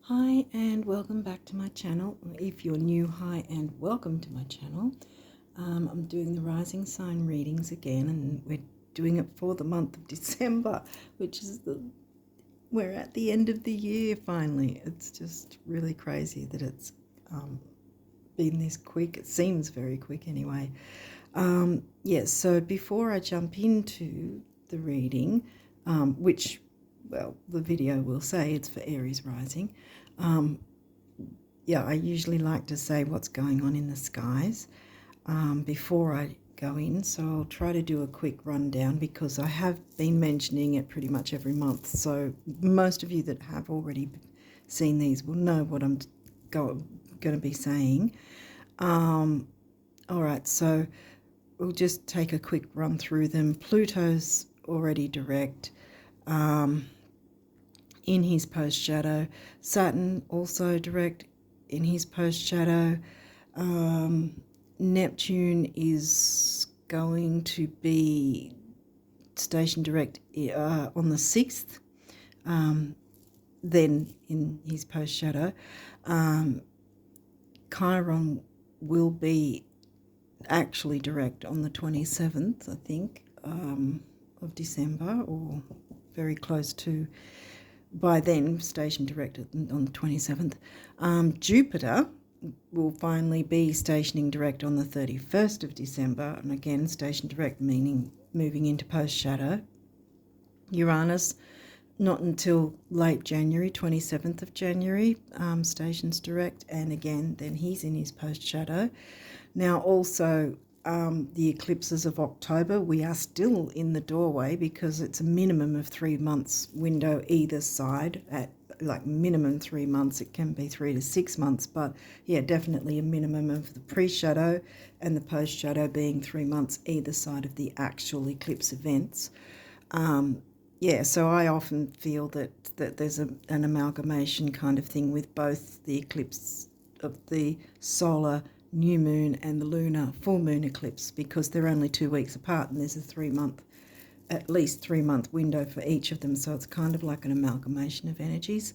Hi and welcome back to my channel. If you're new, hi and welcome to my channel. I'm doing the rising sign readings again, and we're doing it for the month of December, which is we're at the end of the year finally. It's just really crazy that it's been this quick. It seems very quick anyway. Yes, so before I jump into the reading, which, well, the video will say it's for Aries rising. Yeah, I usually like to say what's going on in the skies before I go in, so I'll try to do a quick rundown because I have been mentioning it pretty much every month. So most of you that have already seen these will know what I'm going to be saying. All right, so we'll just take a quick run through them. Pluto's already direct in his post shadow. Saturn also direct in his post shadow. Neptune is going to be station direct on the 6th, then in his post shadow. Chiron will be actually direct on the 27th, I think, of December, or very close to, by then, station direct on the 27th. Jupiter will finally be stationing direct on the 31st of December, and again, station direct meaning moving into post shadow. Uranus, not until late January, 27th of January, stations direct, and again, then he's in his post shadow. Now, also, the eclipses of October, we are still in the doorway because it's a minimum of 3 months window either side. At like minimum 3 months, it can be 3 to 6 months, but yeah, definitely a minimum of the pre-shadow and the post-shadow being 3 months either side of the actual eclipse events. Yeah, so I often feel that there's an amalgamation kind of thing with both the eclipse of the solar new moon and the lunar full moon eclipse, because they're only 2 weeks apart and there's a at least 3 month window for each of them, so it's kind of like an amalgamation of energies.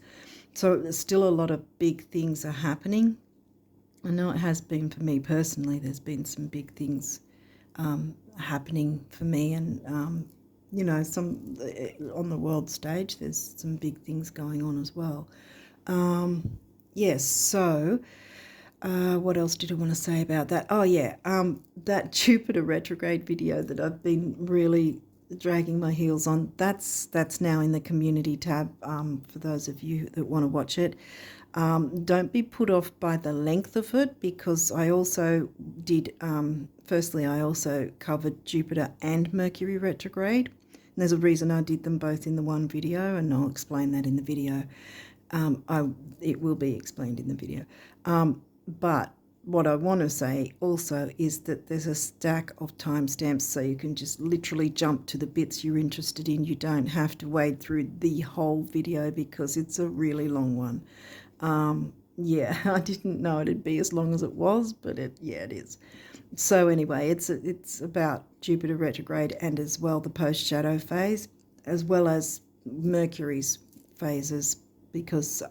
So there's still a lot of big things are happening. I know it has been for me personally. There's been some big things happening for me, and you know, some on the world stage there's some big things going on as well. Yes, so what else did I want to say about that? Oh yeah, that Jupiter retrograde video that I've been really dragging my heels on, that's now in the community tab, for those of you that want to watch it. Don't be put off by the length of it, because I also did, firstly, I also covered Jupiter and Mercury retrograde. And there's a reason I did them both in the one video, and I'll explain that in the video. It will be explained in the video. But what I want to say also is that there's a stack of timestamps, so you can just literally jump to the bits you're interested in. You don't have to wade through the whole video because it's a really long one. Yeah, I didn't know it'd be as long as it was, but it is. So anyway, it's about Jupiter retrograde and as well the post-shadow phase, as well as Mercury's phases, because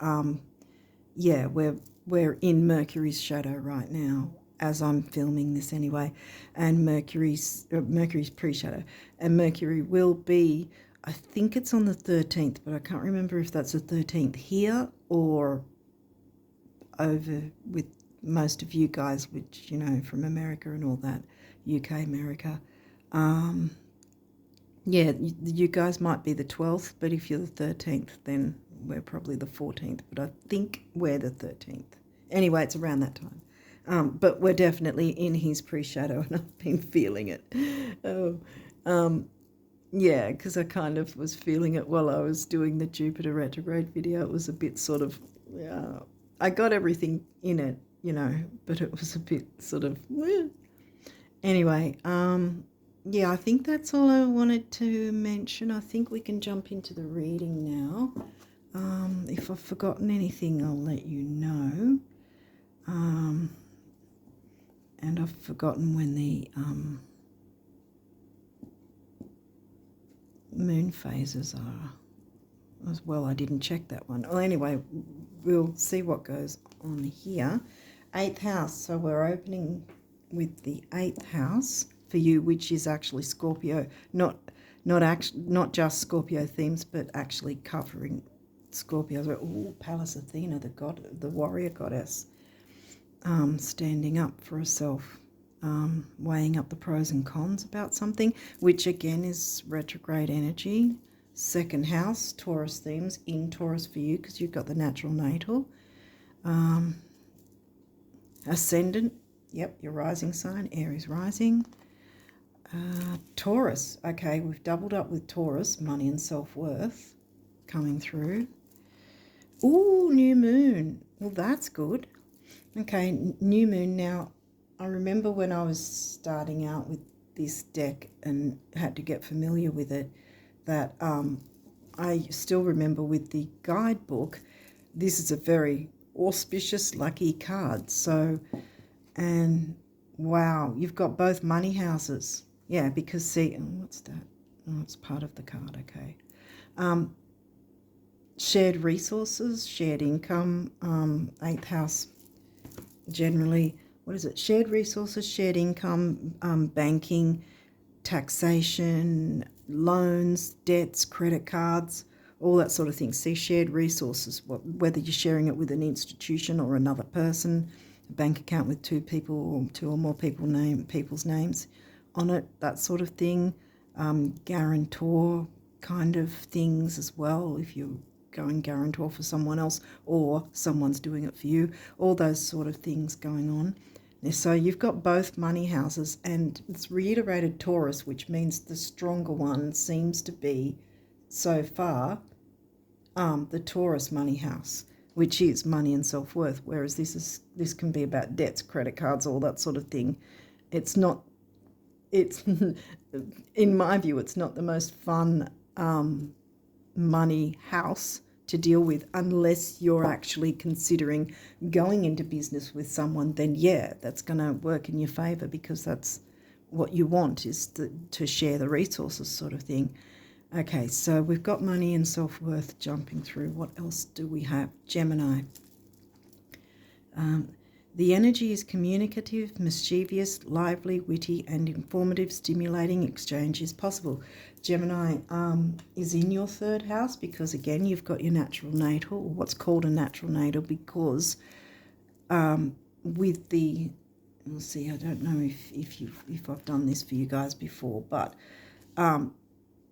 yeah, we're in Mercury's shadow right now as I'm filming this anyway, and Mercury's pre-shadow, and Mercury will be, I think it's on the 13th, but I can't remember if that's the 13th here or over with most of you guys, which, you know, from America and all that, UK, America. Yeah, you guys might be the 12th, but if you're the 13th, then we're probably the 14th, but I think we're the 13th. Anyway, it's around that time. But we're definitely in his pre-shadow, and I've been feeling it. Yeah, because I kind of was feeling it while I was doing the Jupiter retrograde video. It was a bit sort of, I got everything in it, you know, but it was a bit sort of, anyway, yeah, I think that's all I wanted to mention. I think we can jump into the reading now. If I've forgotten anything, I'll let you know. And I've forgotten when the moon phases are. as well. I didn't check that one. Well, anyway, we'll see what goes on here. 8th house. So we're opening with the 8th house for you, which is actually Scorpio. Not just Scorpio themes, but actually covering Scorpios. Oh, Pallas Athena, the warrior goddess, standing up for herself, weighing up the pros and cons about something, which again is retrograde energy. 2nd house, Taurus themes in Taurus for you because you've got the natural natal. Ascendant, yep, your rising sign, Aries rising. Taurus, okay, we've doubled up with Taurus, money and self-worth coming through. Ooh, new moon. Well, that's good. Okay, new moon. Now, I remember when I was starting out with this deck and had to get familiar with it, that I still remember with the guidebook, this is a very auspicious, lucky card. So, and wow, you've got both money houses. Yeah, because see, what's that? Oh, it's part of the card, okay. Shared resources, shared income, 8th house generally, what is it? Shared resources, shared income, banking, taxation, loans, debts, credit cards, all that sort of thing. See, shared resources, whether you're sharing it with an institution or another person, a bank account with 2 people or 2 or more people's names on it, that sort of thing. Guarantor kind of things as well, if you're going guarantor for someone else or someone's doing it for you, all those sort of things going on. So you've got both money houses, and it's reiterated Taurus, which means the stronger one seems to be so far the Taurus money house, which is money and self-worth, whereas this can be about debts, credit cards, all that sort of thing. It's in my view, it's not the most fun money house to deal with unless you're actually considering going into business with someone. Then yeah, that's going to work in your favor because that's what you want, is to share the resources sort of thing. Okay, so we've got money and self-worth jumping through. What else do we have? Gemini. The energy is communicative, mischievous, lively, witty, and informative. Stimulating exchange is possible. Gemini is in your 3rd house because, again, you've got your natural natal, or what's called a natural natal, because with the, we'll see, I don't know if I've done this for you guys before, but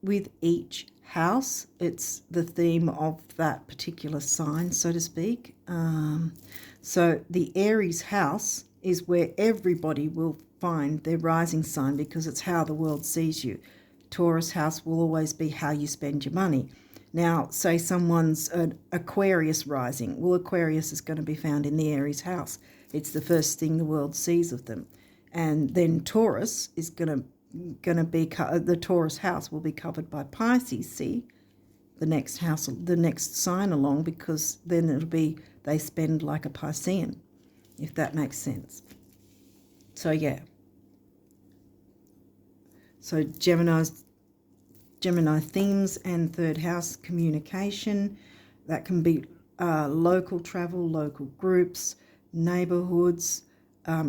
with each house, it's the theme of that particular sign, so to speak. So the Aries house is where everybody will find their rising sign because it's how the world sees you. Taurus house will always be how you spend your money. Now, say someone's an Aquarius rising. Well, Aquarius is going to be found in the Aries house. It's the first thing the world sees of them. And then Taurus is going to be, the Taurus house will be covered by Pisces, see? The next house, the next sign along, because then it'll be, they spend like a Piscean, if that makes sense. So yeah. So Gemini themes and 3rd house communication. That can be local travel, local groups, neighborhoods,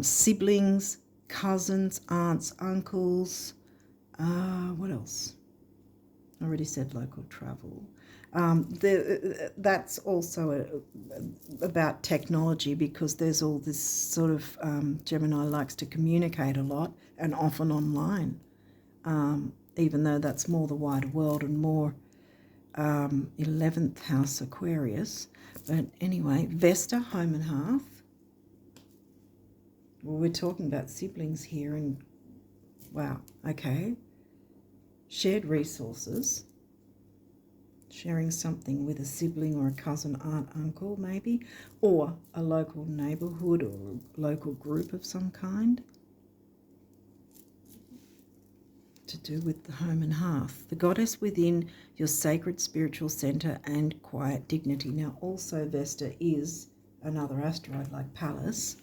siblings, cousins, aunts, uncles. What else? I already said local travel. That's also about technology, because there's all this sort of, Gemini likes to communicate a lot and often online, even though that's more the wider world and more 11th house Aquarius. But anyway, Vesta, home and hearth. Well, we're talking about siblings here, and wow, okay. Shared resources, sharing something with a sibling or a cousin, aunt, uncle maybe, or a local neighbourhood or a local group of some kind, to do with the home and hearth. The goddess within your sacred spiritual centre and quiet dignity. Now also Vesta is another asteroid like Pallas.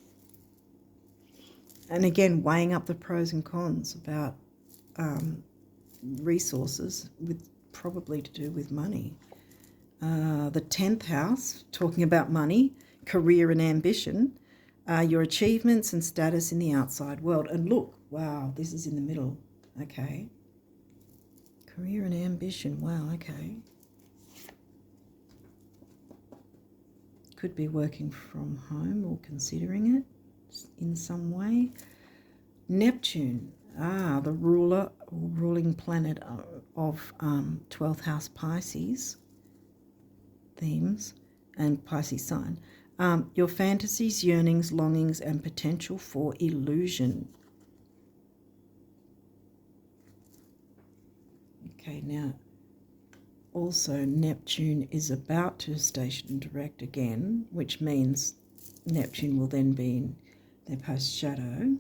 And again, weighing up the pros and cons about resources, with probably to do with money. The 10th house, talking about money, career and ambition, your achievements and status in the outside world. And look, wow, this is in the middle. Okay. Career and ambition. Wow, okay. Could be working from home or considering it in some way. Neptune, the ruling planet of 12th house Pisces themes and Pisces sign. Your fantasies, yearnings, longings, and potential for illusion. Okay, now also Neptune is about to station direct again, which means Neptune will then be in their post shadow.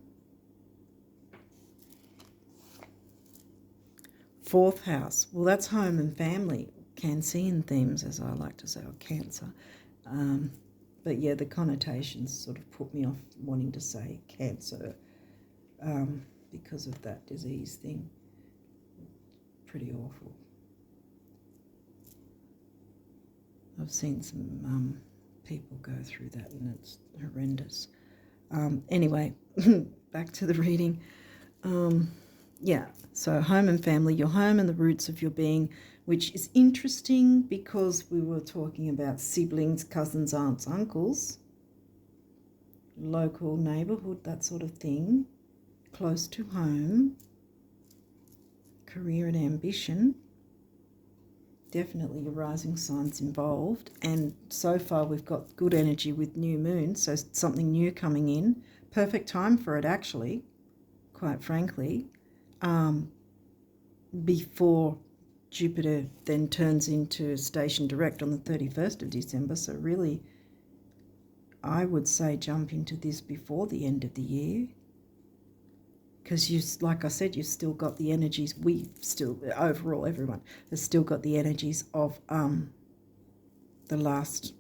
4th house, well, that's home and family, Cancerian themes, as I like to say, or Cancer. But yeah, the connotations sort of put me off wanting to say Cancer because of that disease thing. Pretty awful. I've seen some people go through that and it's horrendous. Anyway, back to the reading. Yeah, so home and family, your home and the roots of your being, which is interesting because we were talking about siblings, cousins, aunts, uncles, local neighbourhood, that sort of thing, close to home, career and ambition. Definitely your rising signs involved, and so far we've got good energy with new moon, so something new coming in. Perfect time for it, actually, quite frankly, before Jupiter then turns into station direct on the 31st of December. So really, I would say jump into this before the end of the year, because you, like I said, you've still got the energies. We still, overall, everyone has still got the energies of the last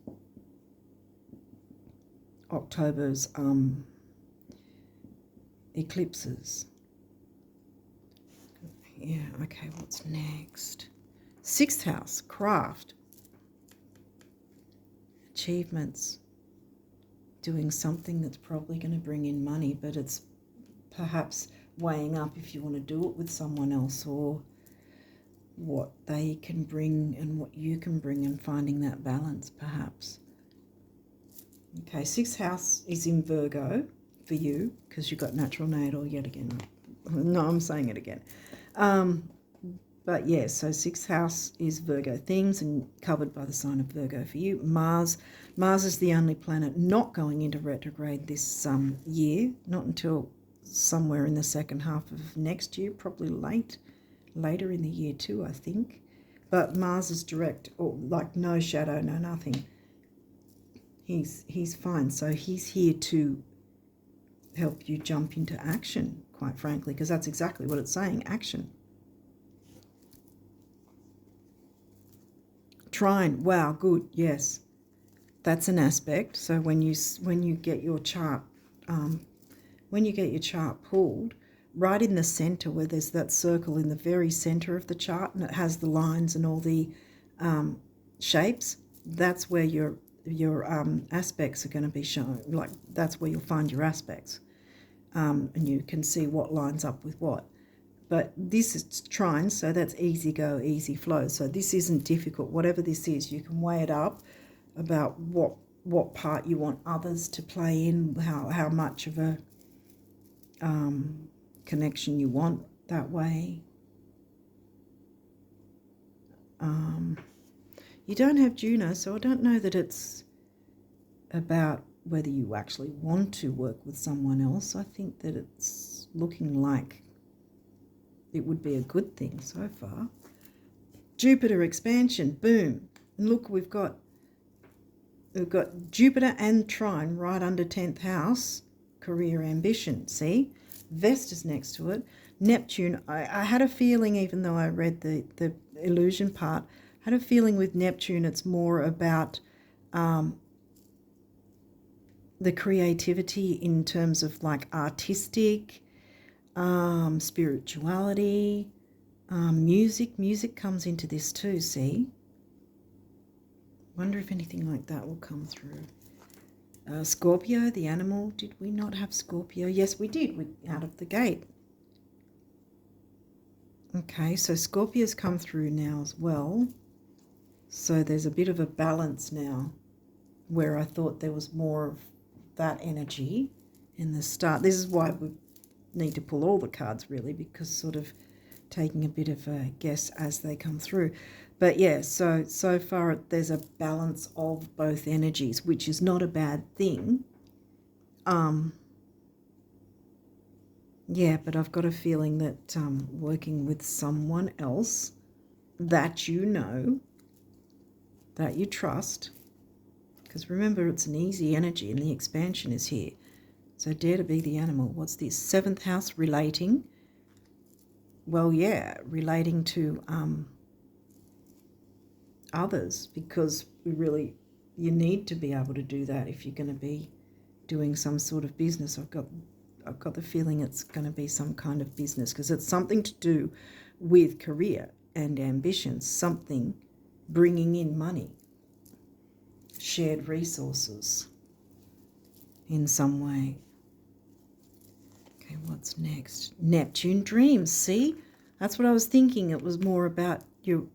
October's eclipses. Yeah, okay, what's next? 6th house, craft, achievements, doing something that's probably going to bring in money, but it's perhaps weighing up if you want to do it with someone else or what they can bring and what you can bring, and finding that balance perhaps. Okay, 6th house is in Virgo for you because you've got natural natal yet again. No, I'm saying it again. But yeah, so 6th house is Virgo themes and covered by the sign of Virgo for you. Mars is the only planet not going into retrograde this year, not until somewhere in the second half of next year, probably later in the year too, I think. But Mars is direct, or like no shadow, no nothing. He's fine. So he's here to help you jump into action, quite frankly, because that's exactly what it's saying, action. Trine, wow, good, yes. That's an aspect. So when you get your chart pulled, right in the center where there's that circle in the very center of the chart and it has the lines and all the shapes, that's where your aspects are going to be shown. Like that's where you'll find your aspects, and you can see what lines up with what. But this is trine, so that's easy go, easy flow. So this isn't difficult. Whatever this is, you can weigh it up about what part you want others to play in, how much of a connection you want that way. You don't have Juno, so I don't know that it's about whether you actually want to work with someone else. I think that it's looking like it would be a good thing so far. Jupiter expansion, boom. And look, we've got Jupiter and trine right under 10th house, career ambition, see? Vesta's next to it. Neptune, I had a feeling, even though I read the illusion part, I had a feeling with Neptune it's more about the creativity in terms of like artistic, spirituality, music. Music comes into this too, see? Wonder if anything like that will come through. Scorpio, the animal. Did we not have Scorpio? Yes, we did. Out of the gate. Okay, so Scorpio's come through now as well. So there's a bit of a balance now where I thought there was more of that energy in the start. This is why we need to pull all the cards really, because sort of taking a bit of a guess as they come through. But yeah, so far there's a balance of both energies, which is not a bad thing. Yeah, but I've got a feeling that working with someone else that you know, that you trust, because remember it's an easy energy and the expansion is here. So dare to be the animal. What's this? 7th house, relating. Well, yeah, relating to others, because you need to be able to do that if you're going to be doing some sort of business. I've got the feeling it's going to be some kind of business, because it's something to do with career and ambitions, something bringing in money, shared resources in some way. Okay, what's next? Neptune, dreams. See, that's what I was thinking. It was more about your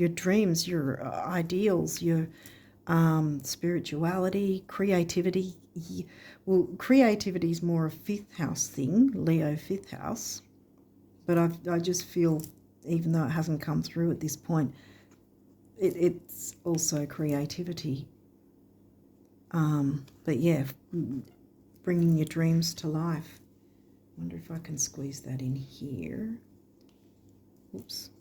dreams, your ideals, your spirituality, creativity. Well, creativity is more a 5th house thing, Leo 5th house. But I just feel, even though it hasn't come through at this point, it's also creativity. But yeah, bringing your dreams to life. Wonder if I can squeeze that in here. Oops.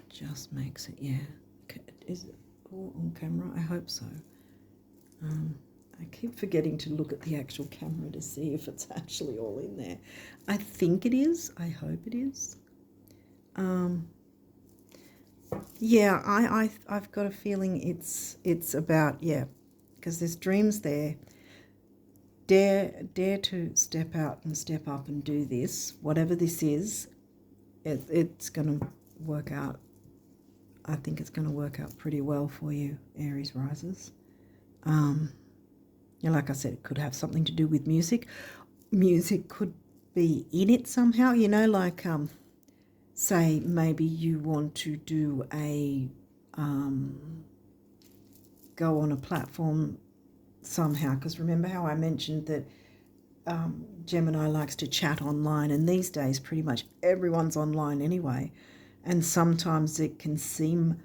Just makes it, yeah. Is it all on camera? I hope so. I keep forgetting to look at the actual camera to see if it's actually all in there. I think it is. I hope it is. Yeah, I've got a feeling it's about, yeah, because there's dreams there. Dare to step out and step up and do this. Whatever this is, it's going to work out. I think it's going to work out pretty well for you, Aries risers. Yeah, like I said, it could have something to do with music. Music could be in it somehow, like say maybe you want to do a go on a platform somehow, because remember how I mentioned that Gemini likes to chat online, and these days pretty much everyone's online anyway, and sometimes it can seem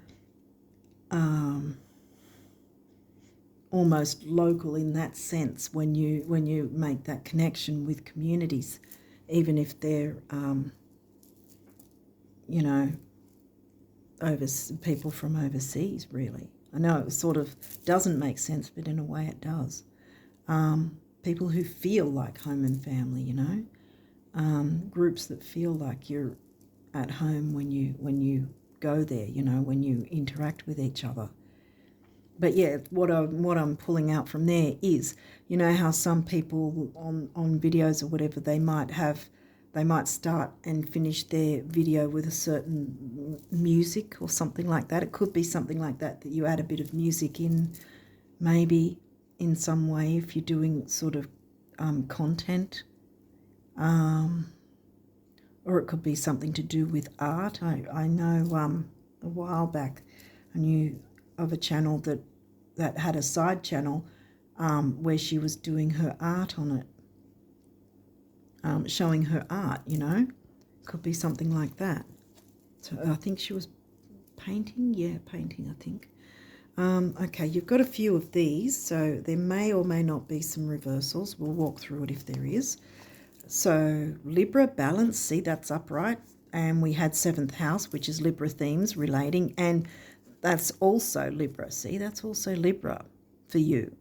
almost local in that sense when you make that connection with communities, even if they're people from overseas. Really, I know it sort of doesn't make sense, but in a way it does. People who feel like home and family, groups that feel like you're at home when you go there, when you interact with each other. But yeah, what I'm pulling out from there is, how some people on videos or whatever, they might start and finish their video with a certain music or something like that. It could be something like that you add a bit of music in, maybe in some way if you're doing sort of content. Or it could be something to do with art. I know a while back I knew of a channel that had a side channel where she was doing her art on it, showing her art, Could be something like that. So I think she was painting. Yeah, painting, I think. Okay, you've got a few of these, so there may or may not be some reversals. We'll walk through it if there is. So Libra, balance, see, that's upright. And we had 7th house, which is Libra themes, relating. And that's also Libra. See, that's also Libra for you.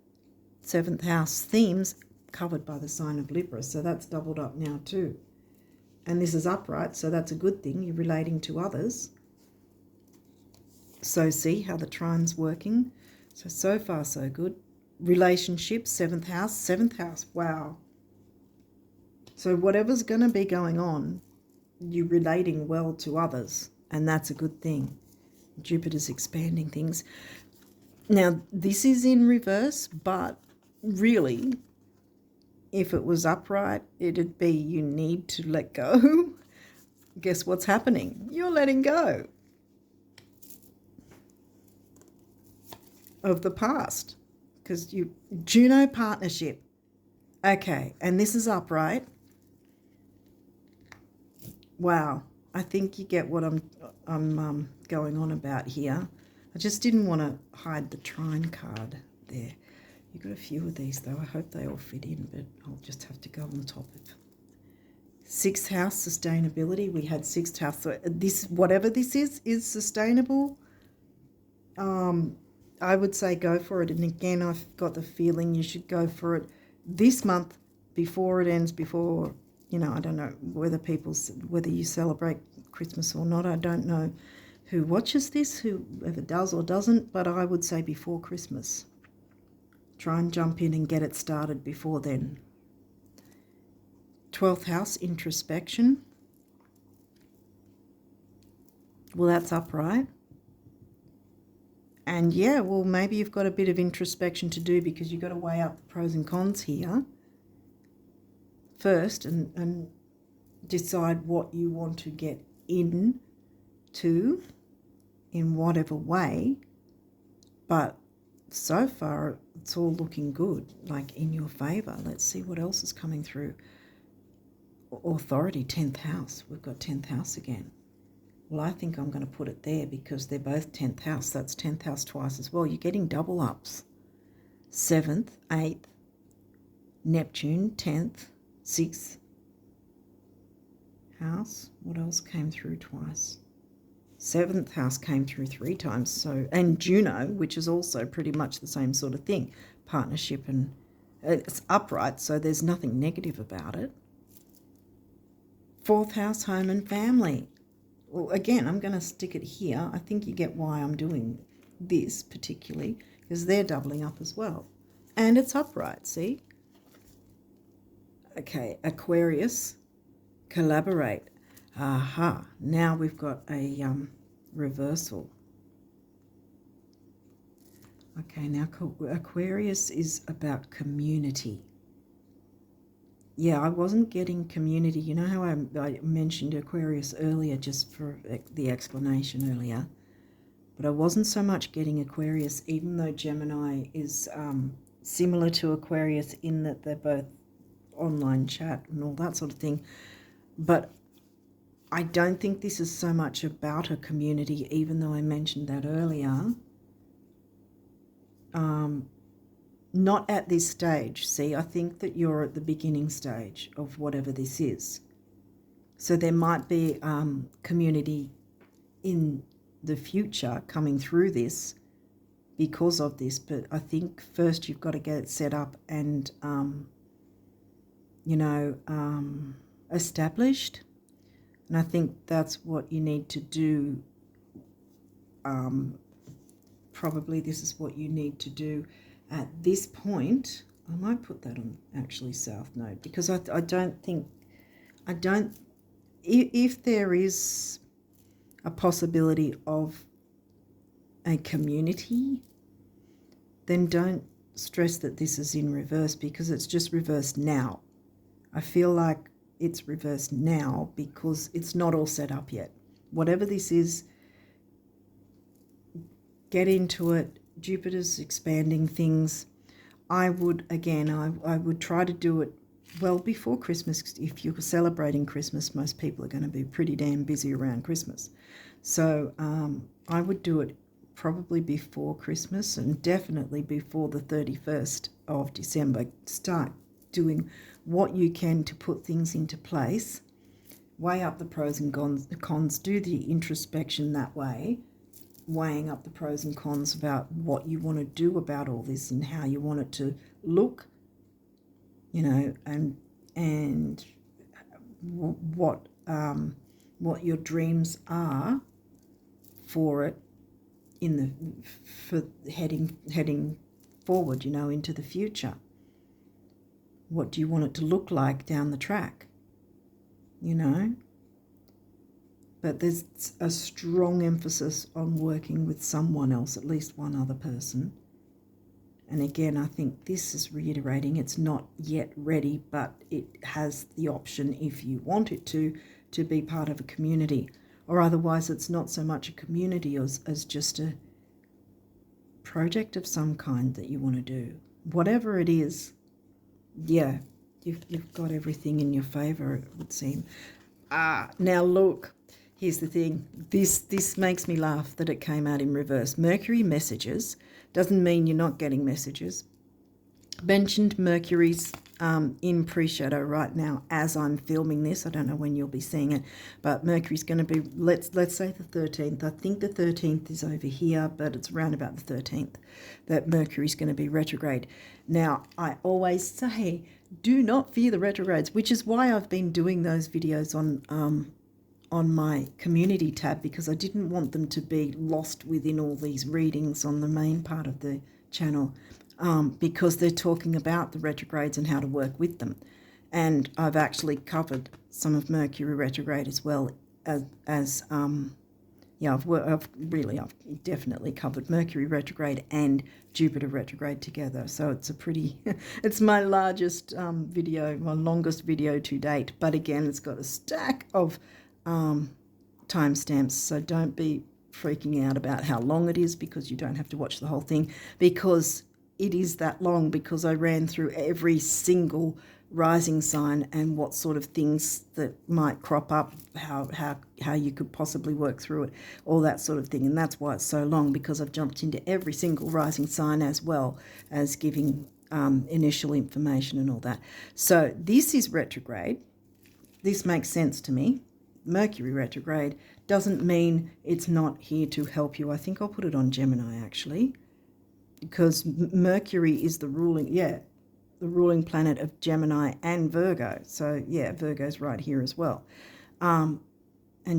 7th house themes covered by the sign of Libra. So that's doubled up now too. And this is upright, so that's a good thing. You're relating to others. So see how the trine's working. So far, so good. Relationships, 7th house, wow. So whatever's going to be going on, you're relating well to others, and that's a good thing. Jupiter's expanding things. Now, this is in reverse, but really, if it was upright, it'd be you need to let go. Guess what's happening? You're letting go of the past because Juno partnership. Okay, and this is upright. Wow, I think you get what I'm going on about here. I just didn't want to hide the trine card there. You've got a few of these though. I hope they all fit in, but I'll just have to go on top of 6th house sustainability. We had 6th house. So this, whatever this is sustainable. I would say go for it. And again, I've got the feeling you should go for it this month before it ends, before, I don't know whether you celebrate Christmas or not. I don't know who watches this, whoever does or doesn't, but I would say before Christmas. Try and jump in and get it started before then. 12th house, introspection. Well, that's upright. And yeah, well, maybe you've got a bit of introspection to do because you've got to weigh up the pros and cons here first and decide what you want to get into in whatever way. But so far, it's all looking good, like in your favour. Let's see what else is coming through. Authority, 10th house. We've got 10th house again. Well, I think I'm going to put it there because they're both 10th house. That's 10th house twice as well. You're getting double ups. 7th, 8th, Neptune, 10th, 6th house. What else came through twice? 7th house came through 3 times. So, and Juno, which is also pretty much the same sort of thing. Partnership, and it's upright, so there's nothing negative about it. 4th house, home and family. Well, again, I'm going to stick it here. I think you get why I'm doing this particularly, because they're doubling up as well. And it's upright, see? Okay, Aquarius, collaborate. Aha, now we've got a reversal. Okay, now Aquarius is about community. Yeah, I wasn't getting community. You know how I mentioned Aquarius earlier, just for the explanation earlier? But I wasn't so much getting Aquarius, even though Gemini is similar to Aquarius in that they're both online chat and all that sort of thing. But I don't think this is so much about a community, even though I mentioned that earlier. Not at this stage. See, I think that you're at the beginning stage of whatever this is. So there might be community in the future coming through this because of this. But I think first you've got to get it set up and, established. And I think that's what you need to do. Probably this is what you need to do at this point. I might put that on actually South Node, because I don't think, if there is a possibility of a community, then don't stress that this is in reverse, because it's just reversed now. I feel like it's reversed now because it's not all set up yet. Whatever this is, get into it. Jupiter's expanding things. I would try to do it well before Christmas. If you're celebrating Christmas, most people are going to be pretty damn busy around Christmas. So I would do it probably before Christmas, and definitely before the 31st of December. Start doing what you can to put things into place. Weigh up the pros and cons. Do the introspection that way, weighing up the pros and cons about what you want to do about all this and how you want it to look, and what your dreams are for it for heading forward, into the future. What do you want it to look like down the track? but there's a strong emphasis on working with someone else, at least one other person. And again, I think this is reiterating it's not yet ready, but it has the option, if you want it to be part of a community. Or otherwise, it's not so much a community as just a project of some kind that you want to do. Whatever it is, yeah, you've got everything in your favour, it would seem. Now look, here's the thing. This makes me laugh that it came out in reverse. Mercury messages doesn't mean you're not getting messages. Mentioned Mercury's in pre-shadow right now as I'm filming this. I don't know when you'll be seeing it, but Mercury's going to be, let's say the 13th. I think the 13th is over here, but it's around about the 13th that Mercury's going to be retrograde. Now, I always say, do not fear the retrogrades, which is why I've been doing those videos on my community tab, because I didn't want them to be lost within all these readings on the main part of the channel. Because they're talking about the retrogrades and how to work with them. And I've actually covered some of Mercury retrograde as well as I've definitely covered Mercury retrograde and Jupiter retrograde together. So it's a pretty, it's my largest video, my longest video to date. But again, it's got a stack of timestamps. So don't be freaking out about how long it is, because you don't have to watch the whole thing, because it is that long, because I ran through every single rising sign and what sort of things that might crop up, how you could possibly work through it, all that sort of thing. And that's why it's so long, because I've jumped into every single rising sign as well as giving initial information and all that. So this is retrograde. This makes sense to me. Mercury retrograde doesn't mean it's not here to help you. I think I'll put it on Gemini actually, because Mercury is the ruling planet of Gemini and Virgo. So yeah, Virgo's right here as well. And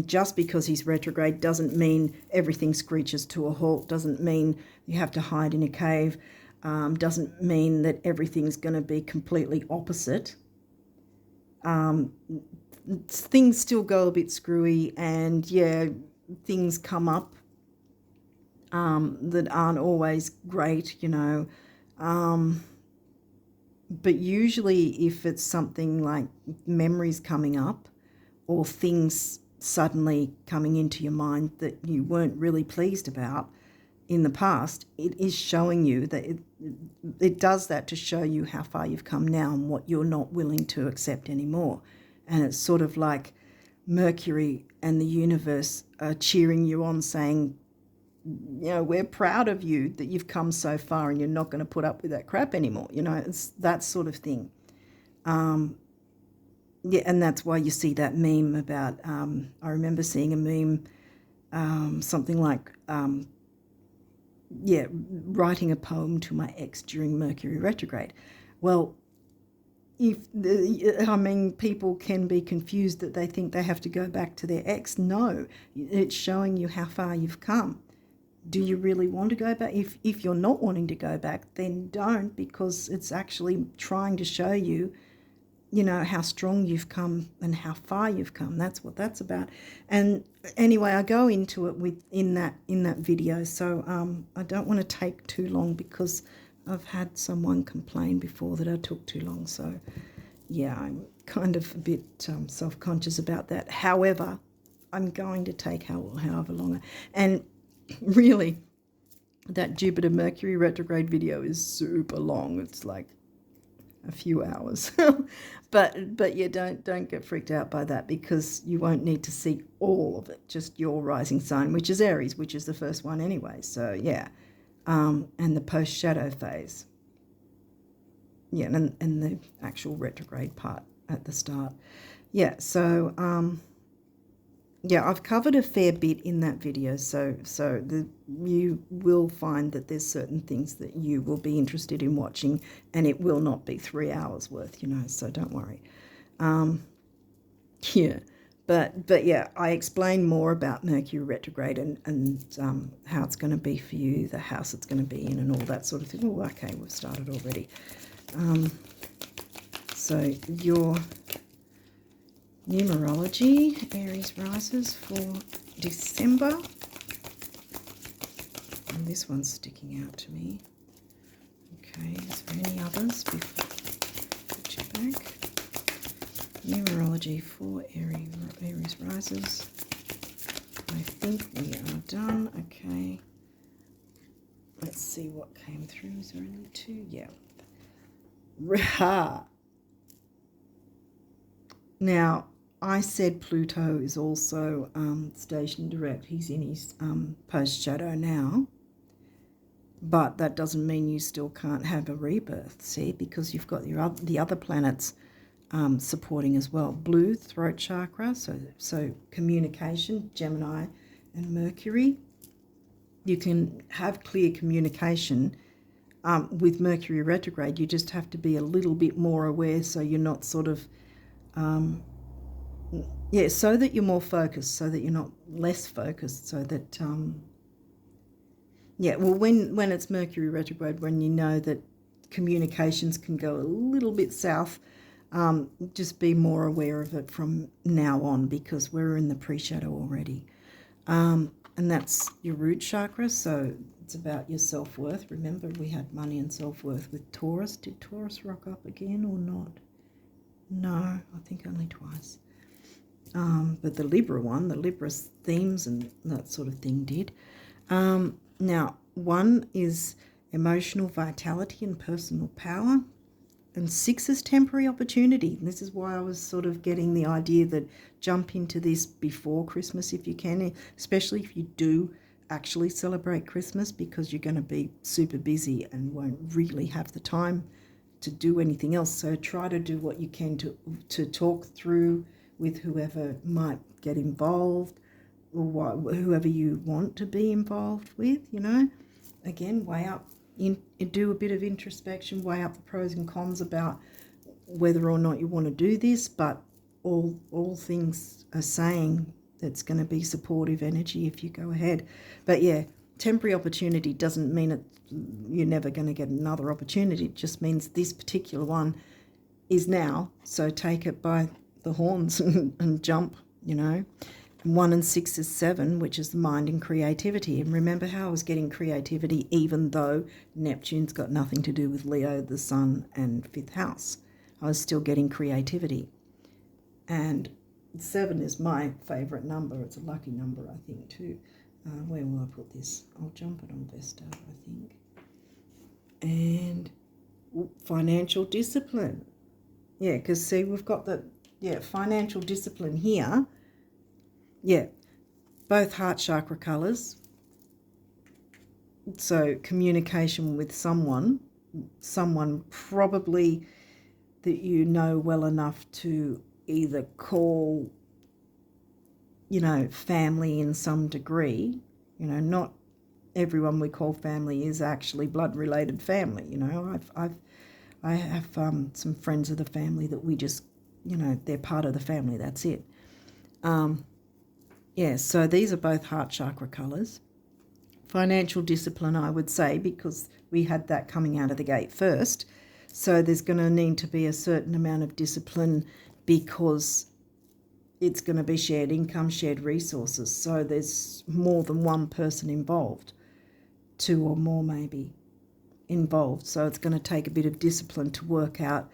just because he's retrograde doesn't mean everything screeches to a halt, doesn't mean you have to hide in a cave, doesn't mean that everything's going to be completely opposite. Things still go a bit screwy, and yeah, things come up that aren't always great, you know. But usually if it's something like memories coming up or things suddenly coming into your mind that you weren't really pleased about in the past, it is showing you that it does that to show you how far you've come now and what you're not willing to accept anymore. And it's sort of like Mercury and the universe are cheering you on, saying, you know, we're proud of you that you've come so far and you're not going to put up with that crap anymore. You know, it's that sort of thing. Yeah, and that's why you see that meme about, I remember seeing a meme, something like, writing a poem to my ex during Mercury retrograde. Well, people can be confused that they think they have to go back to their ex. No, it's showing you how far you've come. Do you really want to go back? If you're not wanting to go back, then don't, because it's actually trying to show you, you know, how strong you've come and how far you've come. That's what that's about. And anyway, I go into it in that video. So I don't want to take too long, because I've had someone complain before that I took too long. So yeah, I'm kind of a bit self-conscious about that. However, I'm going to take however long. And really, that Jupiter Mercury retrograde video is super long. It's like a few hours. but yeah, don't get freaked out by that, because you won't need to see all of it, just your rising sign, which is Aries, which is the first one anyway. So yeah, and the post shadow phase. Yeah, and the actual retrograde part at the start. Yeah, so yeah, I've covered a fair bit in that video, so you will find that there's certain things that you will be interested in watching, and it will not be 3 hours worth, you know, so don't worry. Yeah, but yeah, I explain more about Mercury retrograde and how it's going to be for you, the house it's going to be in, and all that sort of thing. Oh, okay, we've started already. So Numerology, Aries rises for December. And this one's sticking out to me. Okay, is there any others before put you back? Numerology for Aries rises. I think we are done. Okay. Let's see what came through. Is there only two? Yeah. Now, I said Pluto is also station direct. He's in his post shadow now. But that doesn't mean you still can't have a rebirth, see, because you've got the other planets supporting as well. Blue, throat chakra, so communication, Gemini and Mercury. You can have clear communication with Mercury retrograde. You just have to be a little bit more aware, so you're not sort of, so that you're more focused, so that you're not less focused, so that, when it's Mercury retrograde, when you know that communications can go a little bit south, just be more aware of it from now on, because we're in the pre-shadow already. And that's your root chakra, so it's about your self-worth. Remember, we had money and self-worth with Taurus. Did Taurus rock up again or not? No, I think only twice. But the Libra one, the Libra themes and that sort of thing did. Now, one is emotional vitality and personal power. And 6 is temporary opportunity. And this is why I was sort of getting the idea that jump into this before Christmas if you can, especially if you do actually celebrate Christmas, because you're going to be super busy and won't really have the time to do anything else. So try to do what you can to talk through with whoever might get involved, or whoever you want to be involved with, Again, weigh up. Do a bit of introspection, weigh up the pros and cons about whether or not you want to do this, but all things are saying that's going to be supportive energy if you go ahead. But yeah, temporary opportunity doesn't mean you're never going to get another opportunity. It just means this particular one is now, so take it by the horns and jump, 1 and 6 is 7, which is the mind and creativity. And remember how I was getting creativity even though Neptune's got nothing to do with Leo, the sun, and 5th house. I was still getting creativity. And 7 is my favourite number. It's a lucky number, I think, too. Where will I put this? I'll jump it on Vesta, I think. And financial discipline. Yeah, because see, we've got the financial discipline here. Yeah, both heart chakra colours. So communication with someone probably that you know well enough to either call, family in some degree. Not everyone we call family is actually blood-related family. I have some friends of the family that we just, they're part of the family. That's it. So these are both heart chakra colours. Financial discipline, I would say, because we had that coming out of the gate first. So there's going to need to be a certain amount of discipline because it's going to be shared income, shared resources. So there's more than one person involved, 2 or more maybe involved. So it's going to take a bit of discipline to work out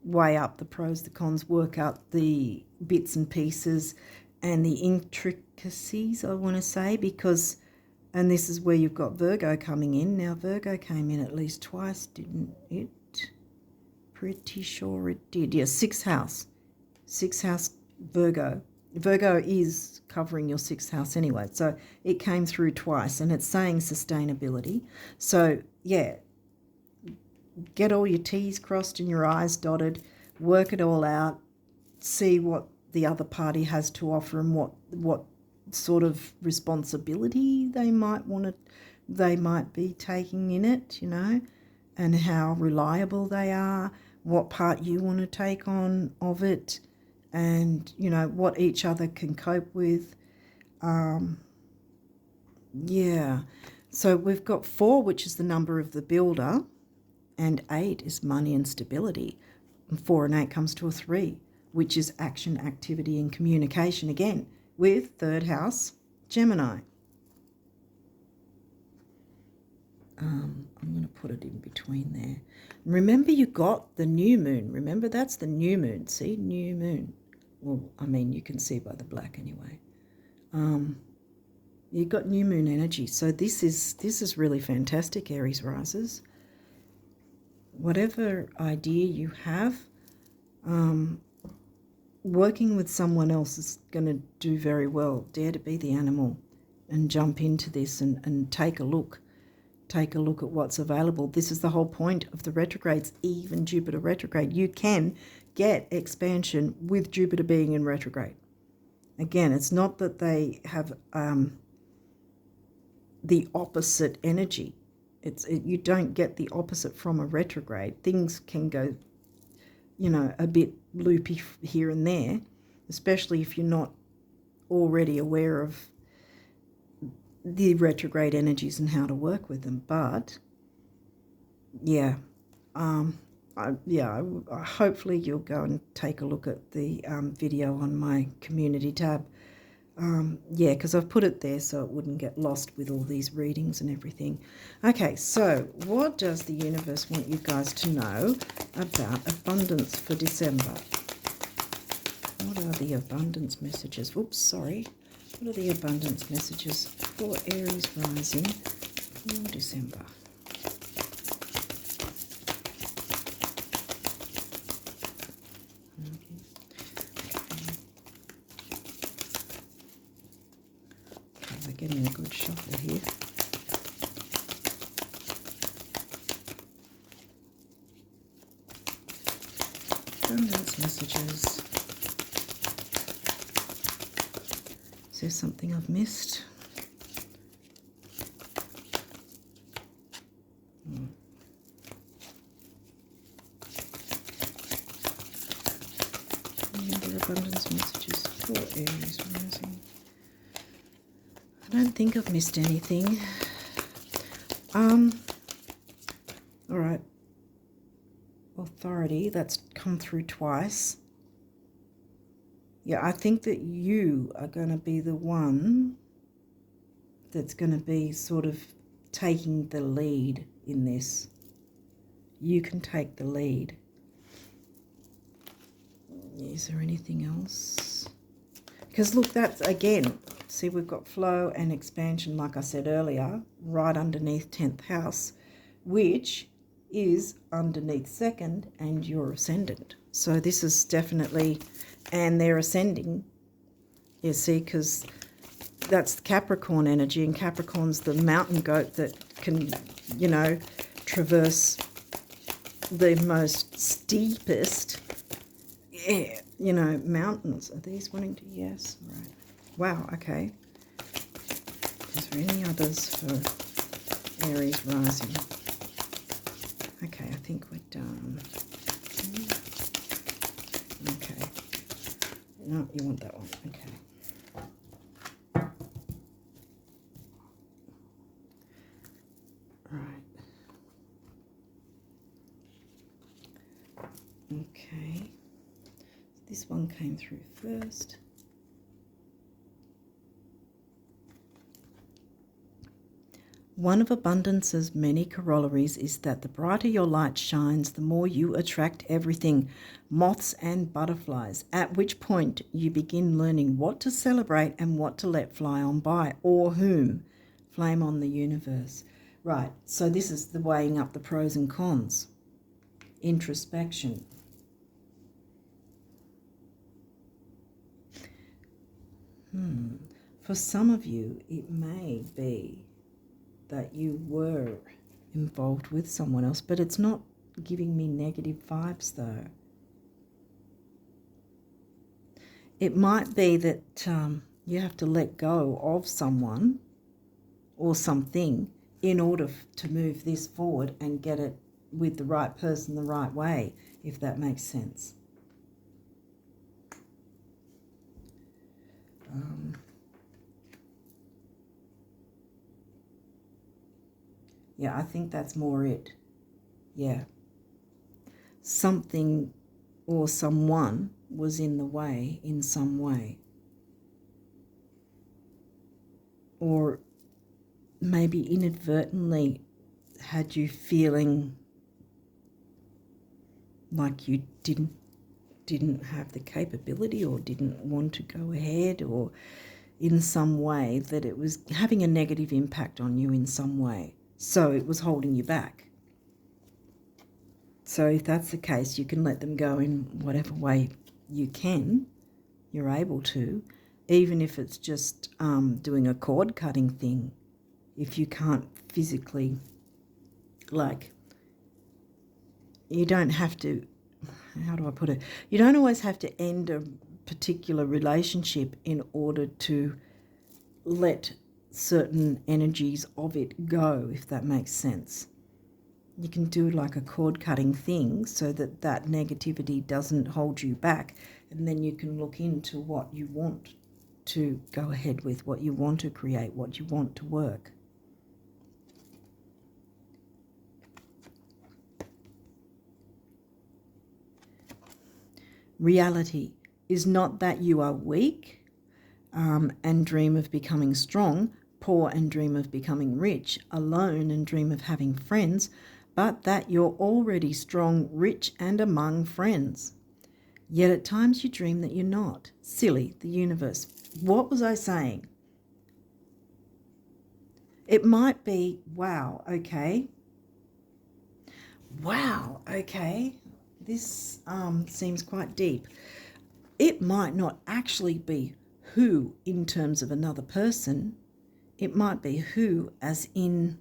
weigh up the pros, the cons, work out the bits and pieces and the intricacies, I want to say, because, and this is where you've got Virgo coming in. Now, Virgo came in at least twice, didn't it? Pretty sure it did. Yeah, 6th house. 6th house Virgo. Virgo is covering your 6th house anyway, so it came through twice, and it's saying sustainability. So, yeah, get all your T's crossed and your I's dotted, work it all out, see what the other party has to offer and what sort of responsibility they might be taking in it, and how reliable they are, what part you want to take on of it, and, what each other can cope with. So we've got 4, which is the number of the builder, and 8 is money and stability. And 4 and 8 comes to a 3, which is action, activity, and communication again with third house Gemini. I'm going to put it in between there. Remember, you got the new moon. Remember, that's the new moon. See, new moon. Well, I mean, you can see by the black anyway. You got new moon energy. So this is really fantastic, Aries risers. Whatever idea you have, working with someone else is going to do very well. Dare to be the animal and jump into this and take a look. Take a look at what's available. This is the whole point of the retrogrades, even Jupiter retrograde. You can get expansion with Jupiter being in retrograde. Again, it's not that they have the opposite energy. You don't get the opposite from a retrograde. Things can go, a bit loopy here and there, especially if you're not already aware of the retrograde energies and how to work with them. But yeah, hopefully you'll go and take a look at the video on my community tab. Because I've put it there so it wouldn't get lost with all these readings and everything. Okay, so what does the universe want you guys to know about abundance for December? What are the abundance messages? Oops, sorry. What are the abundance messages for Aries rising for December? Okay, we're getting a good shuffle here. Abundance messages. Is there something I've missed? Any other abundance messages for Aries rising? I don't think I've missed anything. All right. Authority, that's come through twice. Yeah, I think that you are going to be the one that's going to be sort of taking the lead in this. You can take the lead. Is there anything else? Because look, that's again, see, we've got flow and expansion, like I said earlier, right underneath 10th house, which is underneath 2nd and your ascendant. So this is definitely, and they're ascending, you see, because that's Capricorn energy, and Capricorn's the mountain goat that can, traverse the most steepest, mountains. Are these wanting to? Yes. Right. Wow. Okay. Is there any others for Aries rising? Okay, I think we're done. Okay. No, you want that one. Okay. Right. Okay. This one came through first. One of abundance's many corollaries is that the brighter your light shines, the more you attract everything, moths and butterflies, at which point you begin learning what to celebrate and what to let fly on by, or whom. Flame on the universe. Right, so this is the weighing up the pros and cons. Introspection. For some of you, it may be that you were involved with someone else, but it's not giving me negative vibes though. It might be that you have to let go of someone or something in order to move this forward and get it with the right person the right way, if that makes sense. Yeah, I think that's more it. Yeah. Something or someone was in the way in some way. Or maybe inadvertently had you feeling like you didn't have the capability or didn't want to go ahead, or in some way that it was having a negative impact on you in some way. So it was holding you back. So if that's the case, you can let them go in whatever way you can, you're able to, even if it's just doing a cord cutting thing. If you can't physically, like, you don't have to, how do I put it? You don't always have to end a particular relationship in order to let certain energies of it go, if that makes sense. You can do like a cord cutting thing so that that negativity doesn't hold you back, and then you can look into what you want to go ahead with, what you want to create, what you want to work. Reality is not that you are weak and dream of becoming strong, poor and dream of becoming rich, alone and dream of having friends, but that you're already strong, rich, and among friends. Yet at times you dream that you're not. Silly, the universe. What was I saying? It might be, wow, okay. Wow, okay. This seems quite deep. It might not actually be who in terms of another person. It might be who as in,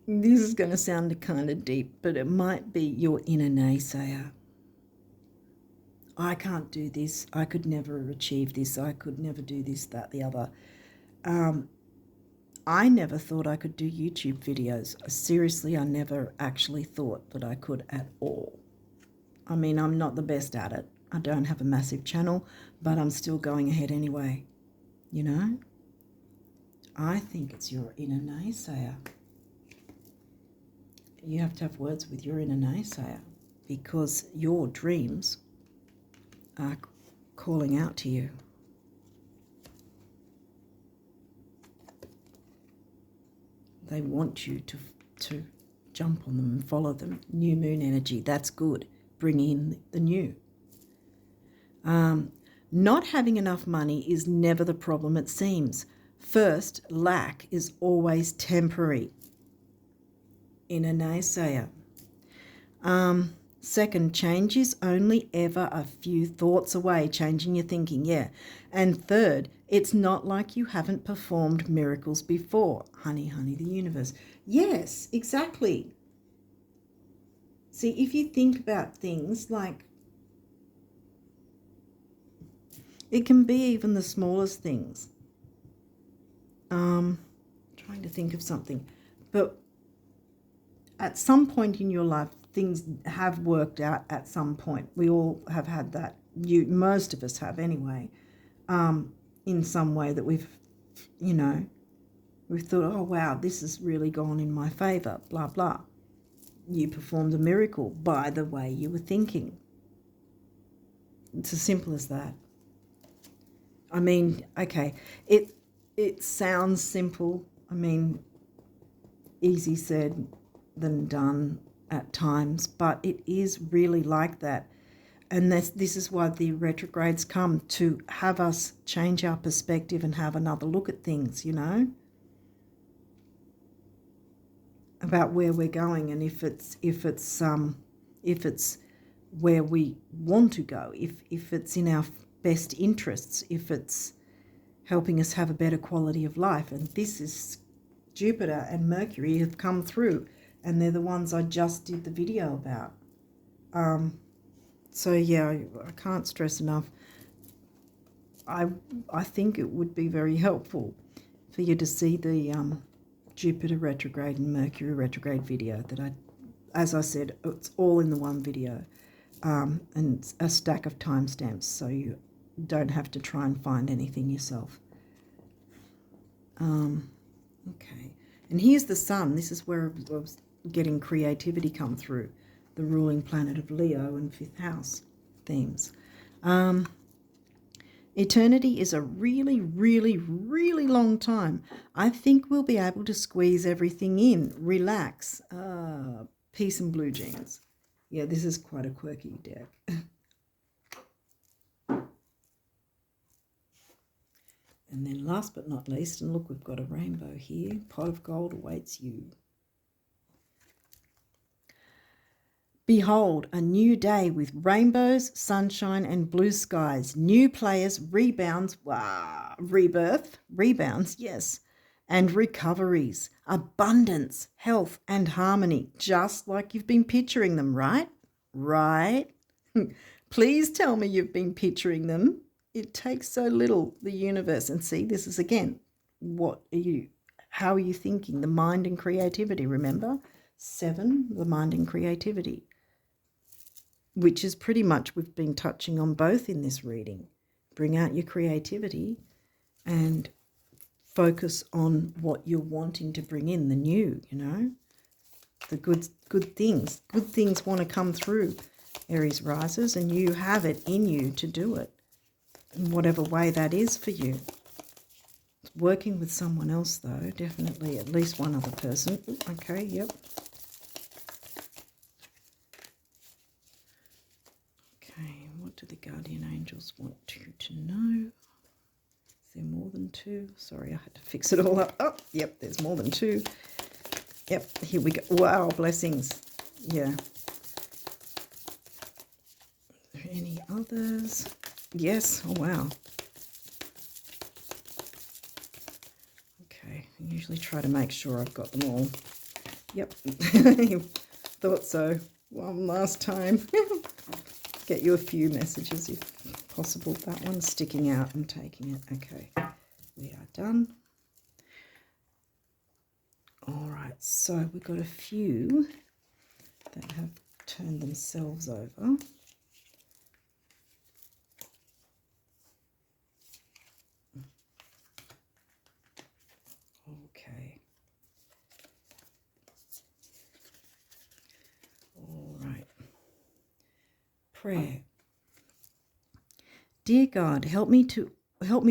this is going to sound kind of deep, but it might be your inner naysayer. I can't do this. I could never achieve this. I could never do this, that, the other. I never thought I could do YouTube videos. Seriously, I never actually thought that I could at all. I mean, I'm not the best at it. I don't have a massive channel, but I'm still going ahead anyway. You know? I think it's your inner naysayer. You have to have words with your inner naysayer, because your dreams are calling out to you. They want you to jump on them and follow them. New moon energy, that's good. Bring in the new. Not having enough money is never the problem it seems. First, lack is always temporary. Inner naysayer. Second, change is only ever a few thoughts away, changing your thinking, yeah. And third, it's not like you haven't performed miracles before. Honey, honey, the universe. Yes, exactly. See, if you think about things like, it can be even the smallest things. Trying to think of something. But at some point in your life, things have worked out at some point. We all have had that. Most of us have anyway, in some way that we've thought, oh, wow, this has really gone in my favor, blah, blah. You performed a miracle by the way you were thinking. It's as simple as that. I mean, okay, it sounds simple. I mean, easy said than done at times, but it is really like that. And this is why the retrogrades come, to have us change our perspective and have another look at things, about where we're going, and if it's where we want to go, if it's in our best interests, if it's helping us have a better quality of life. And this is Jupiter and Mercury have come through, and they're the ones I just did the video about. So yeah, I can't stress enough. I think it would be very helpful for you to see the Jupiter retrograde and Mercury retrograde video that as I said, it's all in the one video, and it's a stack of timestamps, so you don't have to try and find anything yourself. Okay, and here's the sun. This is where I was getting creativity come through. the ruling planet of Leo and 5th house themes. Eternity is a really, really, really long time. I think we'll be able to squeeze everything in. Relax. Peace and blue jeans. Yeah, this is quite a quirky deck. And then last but not least, and look, we've got a rainbow here. Pot of gold awaits you. Behold, a new day with rainbows, sunshine, and blue skies. New players, rebounds, rebirth, rebounds, yes, and recoveries. Abundance, health, and harmony, just like you've been picturing them, right? Right? Please tell me you've been picturing them. It takes so little, the universe. And see, this is again, how are you thinking? The mind and creativity, remember? 7, the mind and creativity, which is pretty much we've been touching on both in this reading. Bring out your creativity and focus on what you're wanting to bring in, the new, the good things. Good things want to come through, Aries risers, and you have it in you to do it in whatever way that is for you. Working with someone else, though, definitely at least one other person. Okay, yep. Okay, what do the guardian angels want you to know? Is there more than 2? Sorry, I had to fix it all up. Oh, yep, there's more than 2. Yep, here we go. Wow, blessings. Yeah. Are there any others? Yes. Oh, wow. Okay, I usually try to make sure I've got them all. Yep. Thought so. One last time. Get you a few messages if possible. That one's sticking out. I'm taking it. Okay, we are done. All right, so we've got a few that have turned themselves over. Okay. All right. Prayer. Dear God, help me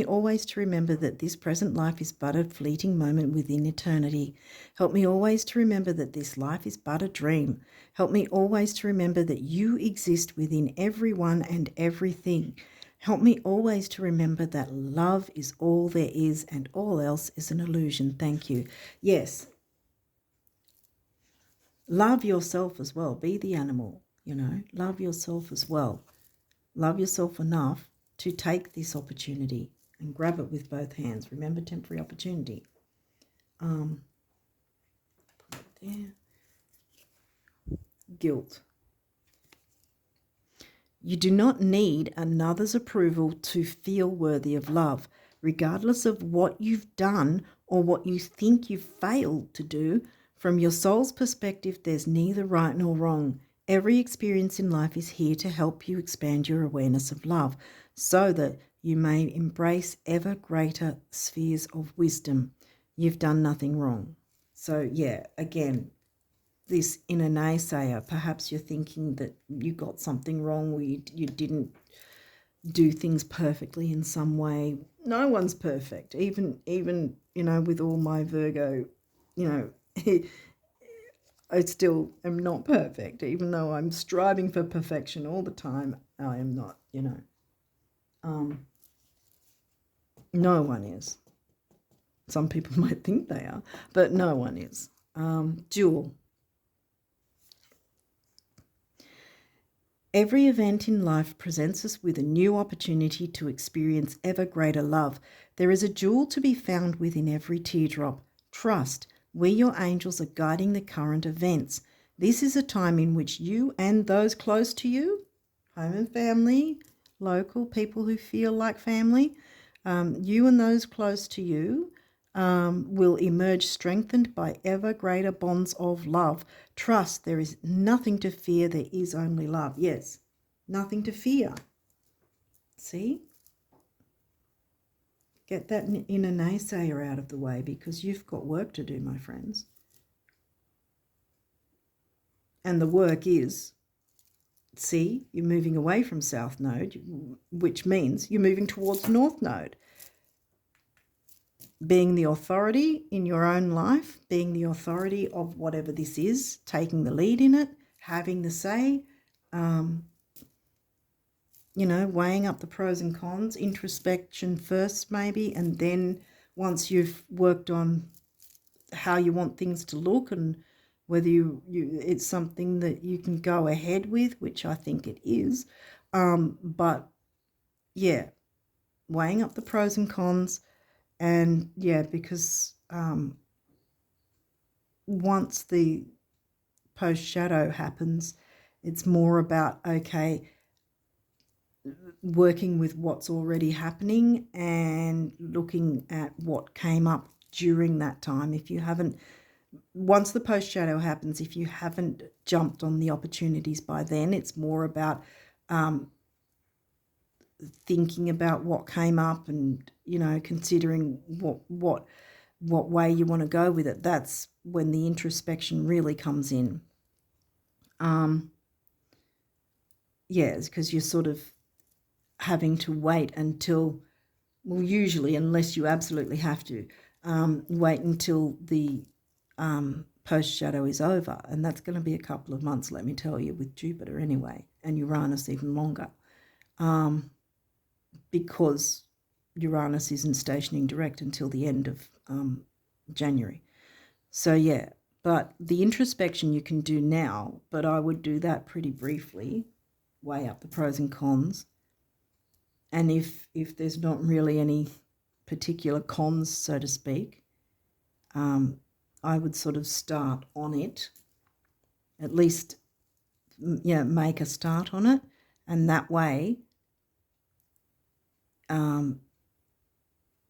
always to remember that this present life is but a fleeting moment within eternity. Help me always to remember that this life is but a dream. Help me always to remember that you exist within everyone and everything. Help me always to remember that love is all there is and all else is an illusion. Thank you. Yes. Love yourself as well. Be the animal, Love yourself as well. Love yourself enough to take this opportunity and grab it with both hands. Remember, temporary opportunity. Put it there. Guilt. You do not need another's approval to feel worthy of love, regardless of what you've done or what you think you've failed to do. From your soul's perspective, there's neither right nor wrong. Every experience in life is here to help you expand your awareness of love so that you may embrace ever greater spheres of wisdom. You've done nothing wrong. So, yeah, again, this inner naysayer, perhaps you're thinking that you got something wrong or you didn't do things perfectly in some way. No one's perfect. Even with all my Virgo, I still am not perfect, even though I'm striving for perfection all the time. I am not, no one is. Some people might think they are, but no one is. Jewel. Every event in life presents us with a new opportunity to experience ever greater love. There is a jewel to be found within every teardrop. Trust. We, your angels, are guiding the current events. This is a time in which you and those close to you, home and family, local, people who feel like family, you and those close to you will emerge strengthened by ever greater bonds of love. Trust. There is nothing to fear. There is only love. Yes, nothing to fear. See? Get that inner naysayer out of the way because you've got work to do, my friends. And the work is, see, you're moving away from South Node, which means you're moving towards North Node. Being the authority in your own life, being the authority of whatever this is, taking the lead in it, having the say, weighing up the pros and cons, introspection first maybe, and then once you've worked on how you want things to look and whether it's something that you can go ahead with, which I think it is. But yeah, weighing up the pros and cons, and yeah, because once the post shadow happens, it's more about, okay, working with what's already happening and looking at what came up during that time. If you haven't, once the post shadow happens, if you haven't jumped on the opportunities by then, it's more about thinking about what came up and, considering what way you want to go with it. That's when the introspection really comes in. Yes, because you're sort of having to wait until, well, usually, unless you absolutely have to, wait until the post shadow is over, and that's going to be a couple of months, let me tell you, with Jupiter anyway, and Uranus even longer, because Uranus isn't stationing direct until the end of January. So yeah, but the introspection you can do now, but I would do that pretty briefly, weigh up the pros and cons, and if there's not really any particular cons, so to speak, I would sort of start on it, at least, make a start on it, and that way,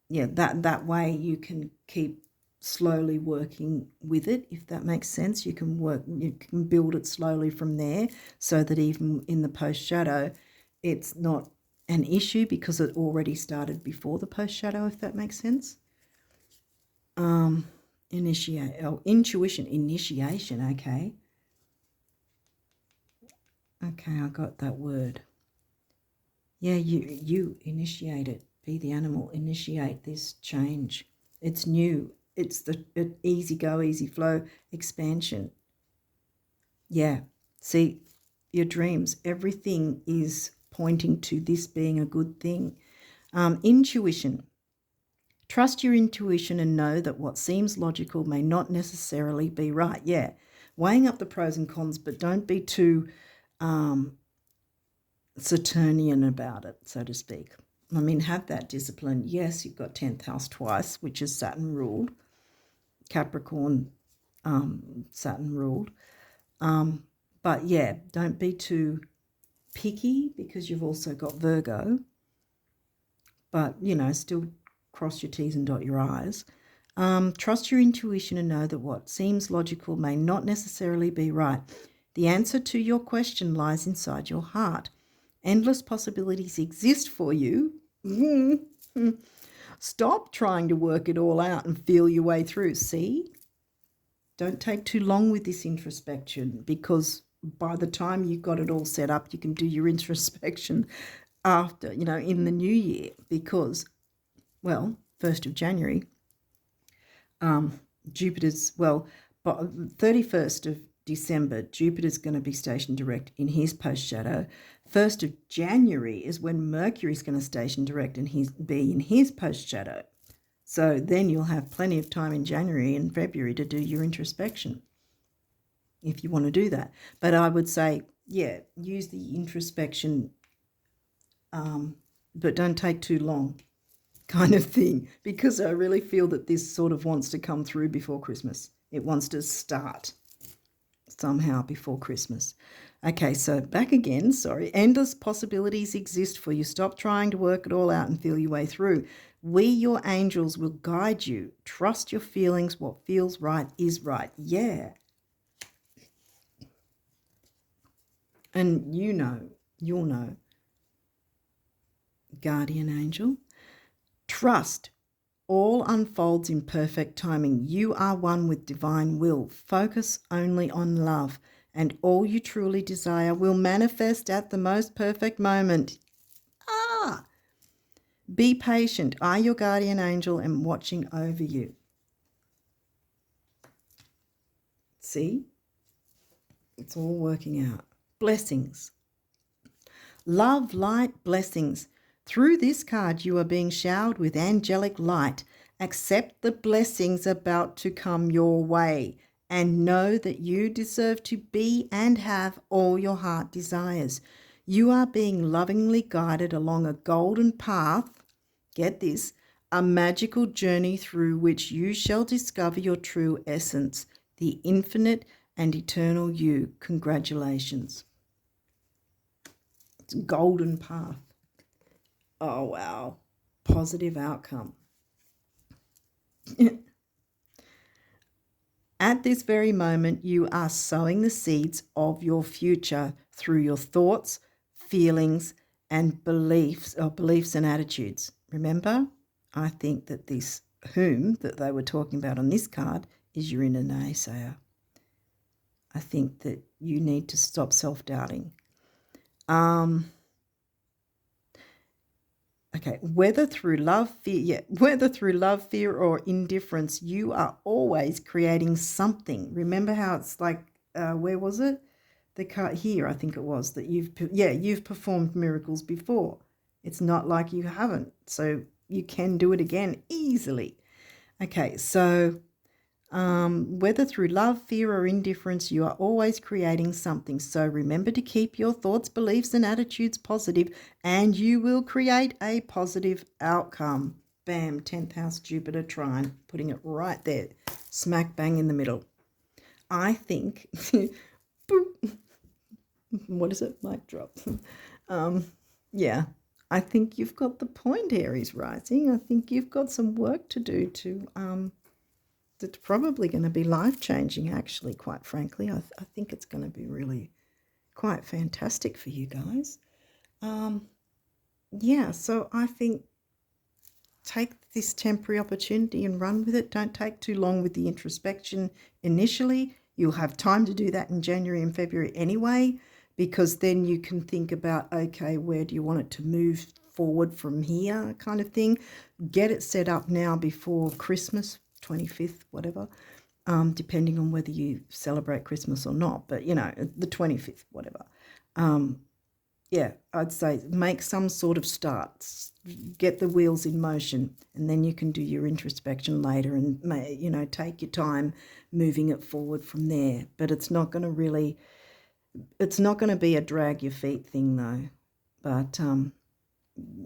that way you can keep slowly working with it, if that makes sense. You can build it slowly from there, so that even in the post shadow, it's not an issue because it already started before the post shadow, if that makes sense. Initiation, okay. Okay, I got that word. Yeah, you initiate it. Be the animal, initiate this change. It's new. It's the easy go, easy flow expansion. Yeah, see, your dreams, everything is pointing to this being a good thing. Intuition. Trust your intuition and know that what seems logical may not necessarily be right. Yeah, weighing up the pros and cons, but don't be too Saturnian about it, so to speak. I mean, have that discipline. Yes, you've got 10th house twice, which is Saturn ruled, Capricorn, Saturn ruled. But yeah, don't be too picky because you've also got Virgo. But, still cross your T's and dot your I's. Trust your intuition and know that what seems logical may not necessarily be right. The answer to your question lies inside your heart. Endless possibilities exist for you. Stop trying to work it all out and feel your way through. See? Don't take too long with this introspection, because by the time you've got it all set up, you can do your introspection after, in the new year, because, well, 1st of January, Jupiter's, but 31st of December, Jupiter's going to be stationed direct in his post shadow. 1st of January is when Mercury's going to station direct and be in his post shadow. So then you'll have plenty of time in January and February to do your introspection, if you want to do that. But I would say, yeah, use the introspection, but don't take too long, kind of thing, because I really feel that this sort of wants to come through before Christmas. It wants to start somehow before Christmas. Okay, so back again, sorry. Endless possibilities exist for you. Stop trying to work it all out and feel your way through. We, your angels, will guide you. Trust your feelings. What feels right is right. Yeah. And you'll know. Guardian angel. Trust. All unfolds in perfect timing. You are one with divine will. Focus only on love and all you truly desire will manifest at the most perfect moment. Be patient. I, your guardian angel, am watching over you. See? It's all working out. Blessings. Love, light, blessings. Through this card, you are being showered with angelic light. Accept the blessings about to come your way and know that you deserve to be and have all your heart desires. You are being lovingly guided along a golden path. Get this, a magical journey through which you shall discover your true essence, the infinite and eternal you. Congratulations. It's a golden path. Oh, wow. Positive outcome. At this very moment, you are sowing the seeds of your future through your thoughts, feelings, and beliefs and attitudes. Remember, I think that this whom that they were talking about on this card is your inner naysayer. I think that you need to stop self-doubting. Okay, whether through love, fear, or indifference, you are always creating something. Remember how it's like, where was it? The card here, I think it was, that you've performed miracles before. It's not like you haven't, so you can do it again easily. Okay, so whether through love, fear, or indifference, you are always creating something. So remember to keep your thoughts, beliefs, and attitudes positive, and you will create a positive outcome. Bam, 10th house Jupiter trine, putting it right there, smack bang in the middle. I think, what is it? Mic drop. Yeah, I think you've got the point, Aries rising. I think you've got some work to do to it's probably going to be life-changing, actually, quite frankly. I think it's going to be really quite fantastic for you guys. Yeah, so I think take this temporary opportunity and run with it. Don't take too long with the introspection initially. You'll have time to do that in January and February anyway, because then you can think about, okay, where do you want it to move forward from here kind of thing. Get it set up now before Christmas, 25th, whatever, depending on whether you celebrate Christmas or not, but, you know, the 25th, whatever. Yeah, I'd say make some sort of start, get the wheels in motion, and then you can do your introspection later and, you know, take your time moving it forward from there. But it's not going to be a drag your feet thing though. But,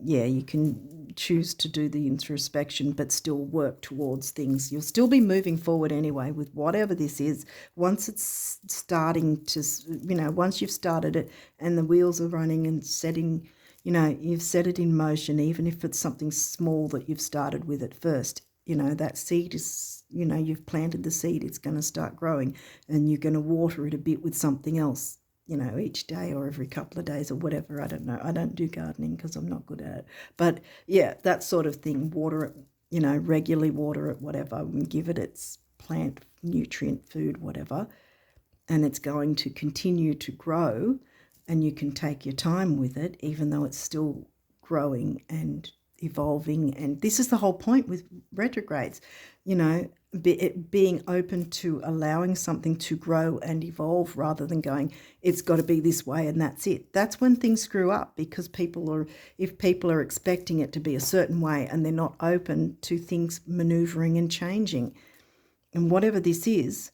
yeah, you can choose to do the introspection but still work towards things. You'll still be moving forward anyway with whatever this is. Once it's starting to, you know, once you've started it and the wheels are running and setting, you know, you've set it in motion, even if it's something small that you've started with at first. You know, that seed is, you know, you've planted the seed, it's going to start growing, and you're going to water it a bit with something else, you know, each day or every couple of days or whatever. I don't know. I don't do gardening because I'm not good at it. But, yeah, that sort of thing. Water it, you know, regularly water it, whatever, and give it its plant nutrient food, whatever, and it's going to continue to grow, and you can take your time with it even though it's still growing and evolving. And this is the whole point with retrogrades, you know, being open to allowing something to grow and evolve rather than going, it's got to be this way and that's it. That's when things screw up, because if people are expecting it to be a certain way and they're not open to things maneuvering and changing. And whatever this is,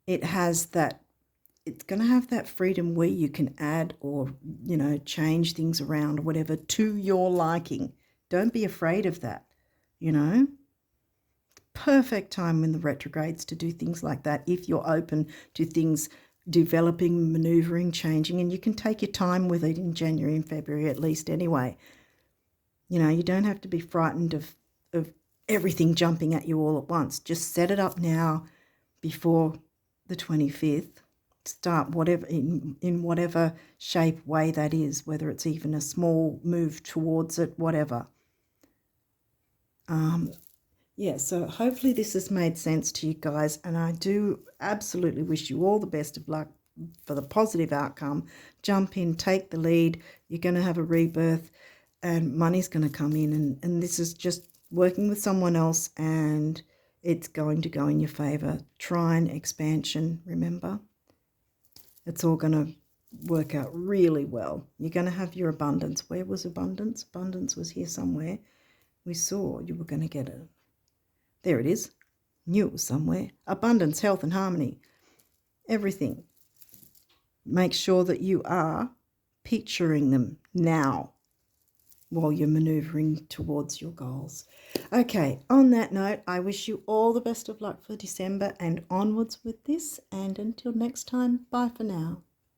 it's going to have that freedom where you can add or, you know, change things around or whatever to your liking. Don't be afraid of that, you know. Perfect time in the retrogrades to do things like that if you're open to things developing, maneuvering, changing, and you can take your time with it in January and February at least anyway. You know, you don't have to be frightened of everything jumping at you all at once. Just set it up now before the 25th. Start whatever in whatever shape, way that is, whether it's even a small move towards it, whatever. Yeah, so hopefully this has made sense to you guys, and I do absolutely wish you all the best of luck for the positive outcome. Jump in, take the lead. You're going to have a rebirth and money's going to come in. And this is just working with someone else and it's going to go in your favor. Trine, expansion, remember? It's all going to work out really well. You're going to have your abundance. Where was abundance? Abundance was here somewhere. We saw you were going to get it. There it is. Knew it was somewhere. Abundance, health and harmony. Everything. Make sure that you are picturing them now while you're maneuvering towards your goals. Okay, on that note, I wish you all the best of luck for December and onwards with this. And until next time, bye for now.